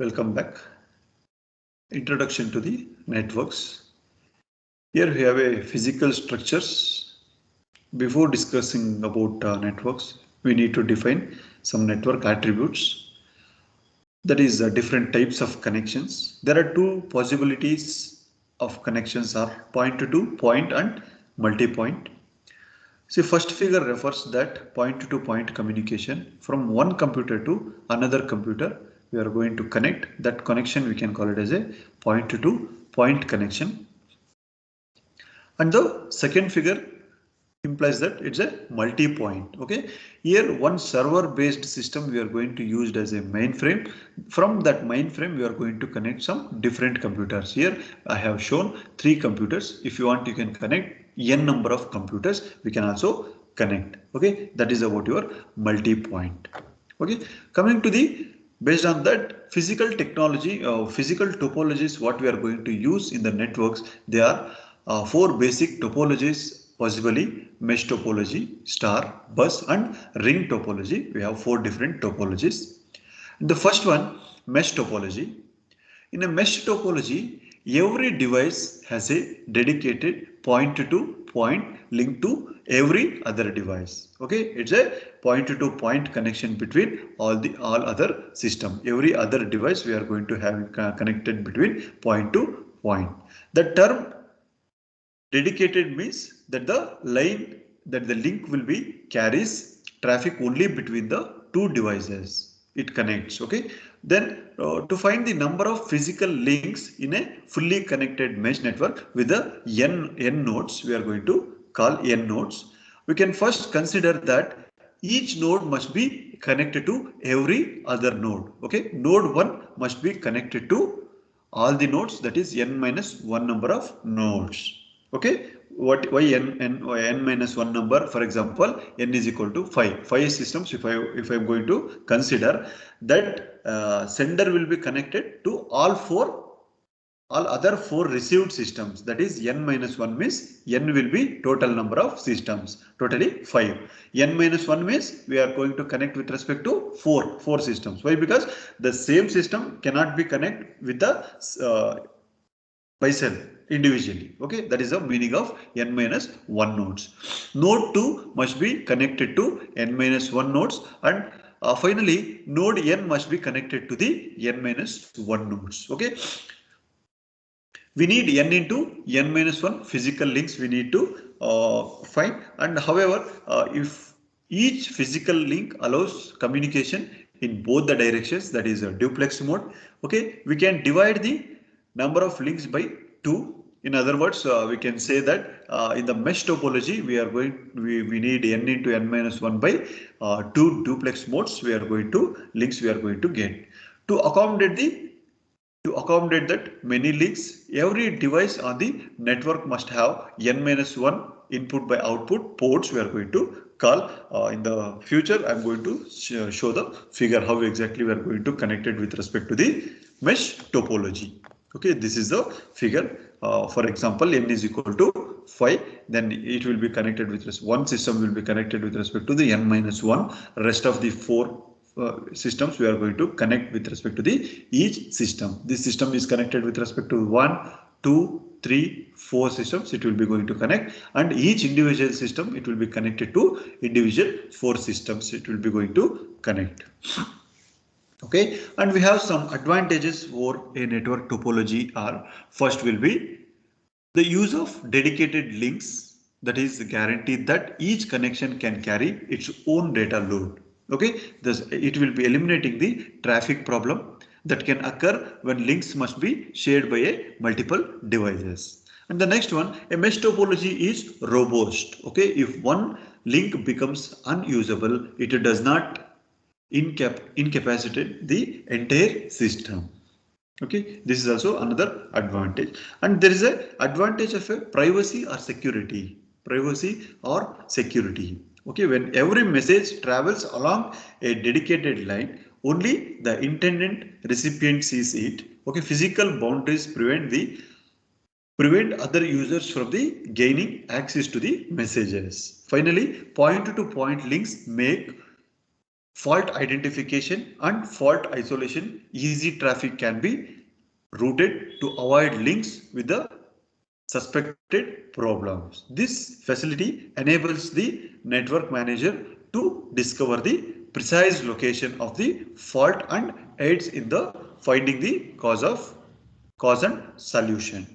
Welcome back. Introduction to the networks. Here we have a physical structures. Before discussing about networks, we need to define some network attributes. That is different types of connections. There are two possibilities of connections are point to point and multi-point. See, first figure refers that point to point communication from one computer to another computer. We are going to connect that connection. We can call it as a point to point connection. And the second figure implies that it's a multi-point. Okay, here one server-based system we are going to use as a mainframe. From that mainframe, we are going to connect some different computers. Here I have shown 3 computers. If you want, you can connect n number of computers. We can also connect. Okay, that is about your multi-point. Okay, coming to the based on that physical technology, physical topologies, what we are going to use in the networks, there are 4 basic topologies. Possibly mesh topology, star, bus and ring topology. We have 4 different topologies. The first one, mesh topology. In a mesh topology, every device has a dedicated point to point link to every other device. Okay, it's a point to point connection between all other system. Every other device we are going to have connected between point to point. The term dedicated means that the link will be carries traffic only between the 2 devices. It connects. Okay. Then to find the number of physical links in a fully connected mesh network with the n nodes, we are going to call n nodes. We can first consider that each node must be connected to every other node. Okay. Node 1 must be connected to all the nodes, that is n minus 1 number of nodes. Okay, why n minus 1 number? For example, n is equal to 5. 5 systems. If I'm going to consider that sender will be connected to all other 4 received systems. That is n minus 1 means n will be total number of systems. Totally 5. N minus 1 means we are going to connect with respect to 4 systems. Why? Because the same system cannot be connected with the by self individually. Okay, that is the meaning of n minus 1 nodes. Node 2 must be connected to n minus 1 nodes, and finally node n must be connected to the n minus 1 nodes. Okay, we need n into n minus 1 physical links we need to find, and however if each physical link allows communication in both the directions, that is a duplex mode. Okay, we can divide the number of links by 2. In other words, we can say that in the mesh topology, we need n into n minus 1 by 2 duplex modes. We are going to links we are going to get to accommodate that many links. Every device on the network must have n minus 1 input by output ports. We are going to call in the future. I'm going to show the figure how exactly we are going to connect it with respect to the mesh topology. Okay, this is the figure. For example, n is equal to 5. Then it will be connected with one system will be connected with respect to the n minus 1. Rest of the 4 systems we are going to connect with respect to the each system. This system is connected with respect to 1, 2, 3, 4 systems. It will be going to connect, and each individual system it will be connected to individual 4 systems. It will be going to connect. Okay, and we have some advantages for a network topology. Are first will be the use of dedicated links, that is guaranteed that each connection can carry its own data load. Okay, thus it will be eliminating the traffic problem that can occur when links must be shared by a multiple devices. And the next one, a mesh topology is robust. Okay, if one link becomes unusable, it does not incapacitate the entire system. Okay, this is also another advantage, and there is a advantage of a privacy or security. Okay, when every message travels along a dedicated line, only the intended recipient sees it. Okay, physical boundaries prevent other users from the gaining access to the messages. Finally, point to point links make fault identification and fault isolation, easy traffic can be routed to avoid links with the suspected problems. This facility enables the network manager to discover the precise location of the fault and aids in the finding the cause and solution.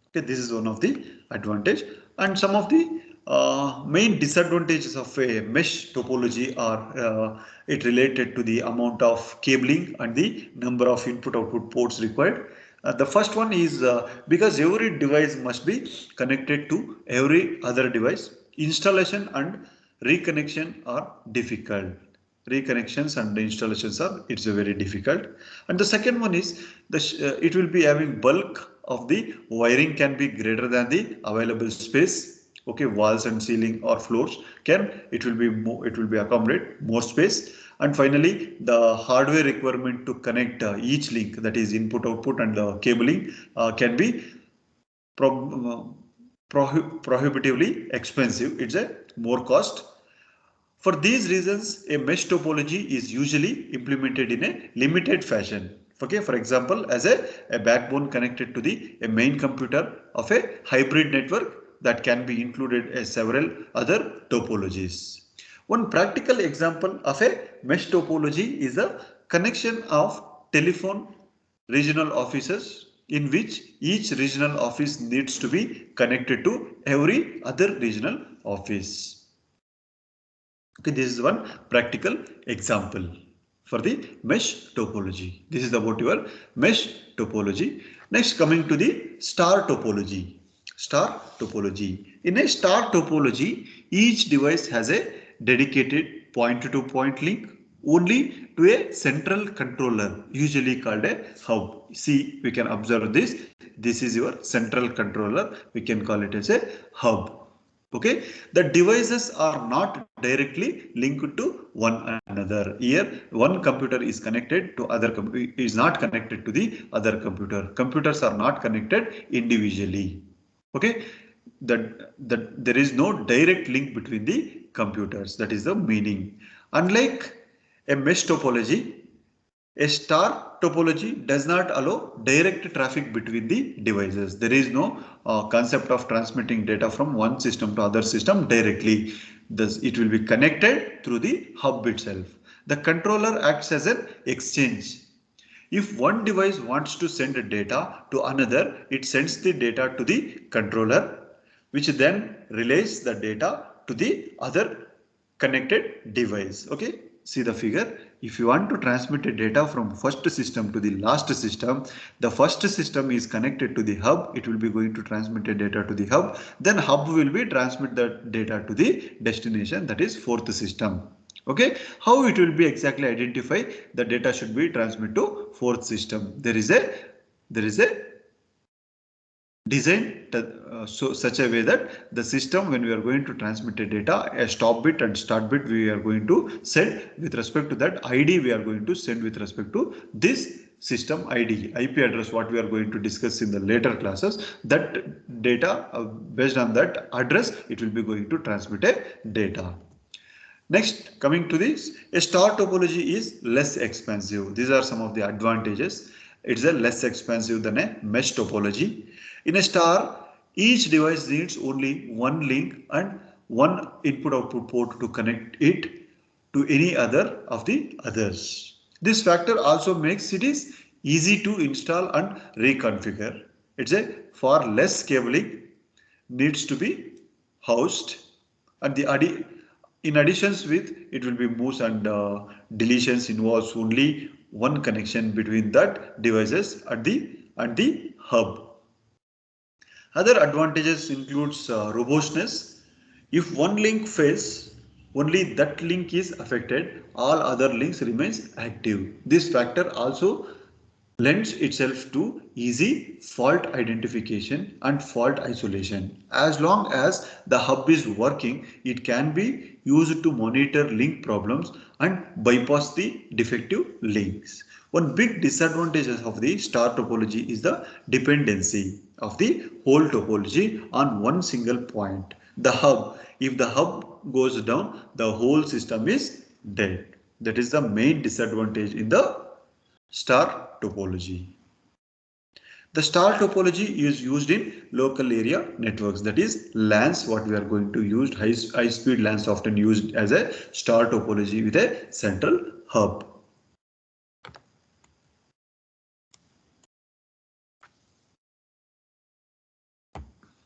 Okay, this is one of the advantage, and some of the main disadvantages of a mesh topology are it related to the amount of cabling and the number of input output ports required. The first one is because every device must be connected to every other device, installation and reconnection are difficult. Reconnections and the installations are it's a very difficult. And the second one is it will be having bulk of the wiring can be greater than the available space. Okay, walls and ceiling or floors can it will be more, it will be accommodate more space. And finally, the hardware requirement to connect each link, that is input output and the cabling, can be prohibitively expensive. It's a more cost. For these reasons, a mesh topology is usually implemented in a limited fashion. Okay, for example, as a backbone connected to a main computer of a hybrid network that can be included as several other topologies. One practical example of a mesh topology is the connection of telephone regional offices, in which each regional office needs to be connected to every other regional office. Okay, this is one practical example for the mesh topology. This is about your mesh topology. Next, coming to the star topology. Star topology. In a star topology, each device has a dedicated point-to-point link only to a central controller, usually called a hub. See, we can observe this. This is your central controller. We can call it as a hub. Okay, the devices are not directly linked to one another. Here, one computer is connected to other is not connected to the other computer. Computers are not connected individually. Okay, that there is no direct link between the computers. That is the meaning. Unlike a mesh topology, a star topology does not allow direct traffic between the devices. There is no concept of transmitting data from one system to other system directly. Thus, it will be connected through the hub itself. The controller acts as an exchange. If one device wants to send data to another, it sends the data to the controller, which then relays the data to the other connected device. Okay, see the figure. If you want to transmit data from first system to the last system, the first system is connected to the hub. It will be going to transmit data to the hub. Then hub will be transmit the data to the destination, that is fourth system. Okay, how it will be exactly identify the data should be transmitted to fourth system. There is a design so such a way that the system, when we are going to transmit a data, a stop bit and start bit we are going to send with respect to that ID, we are going to send with respect to this system ID, IP address, what we are going to discuss in the later classes. That data based on that address, it will be going to transmit a data. Next, coming to this, a star topology is less expensive. These are some of the advantages. It's a less expensive than a mesh topology. In a star, each device needs only one link and one input output port to connect it to any other of the others. This factor also makes it is easy to install and reconfigure. It's a far less cabling needs to be housed, and in additions with it will be moves and deletions involves only one connection between that devices at the hub. Other advantages includes robustness. If one link fails, only that link is affected, all other links remains active. This factor also lends itself to easy fault identification and fault isolation. As long as the hub is working, it can be used to monitor link problems and bypass the defective links. One big disadvantage of the star topology is the dependency of the whole topology on one single point, the hub. If the hub goes down, the whole system is dead. That is the main disadvantage in the star topology. The star topology is used in local area networks, that is LANs. What we are going to use, high speed LANs often used as a star topology with a central hub.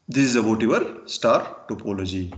This is about your star topology.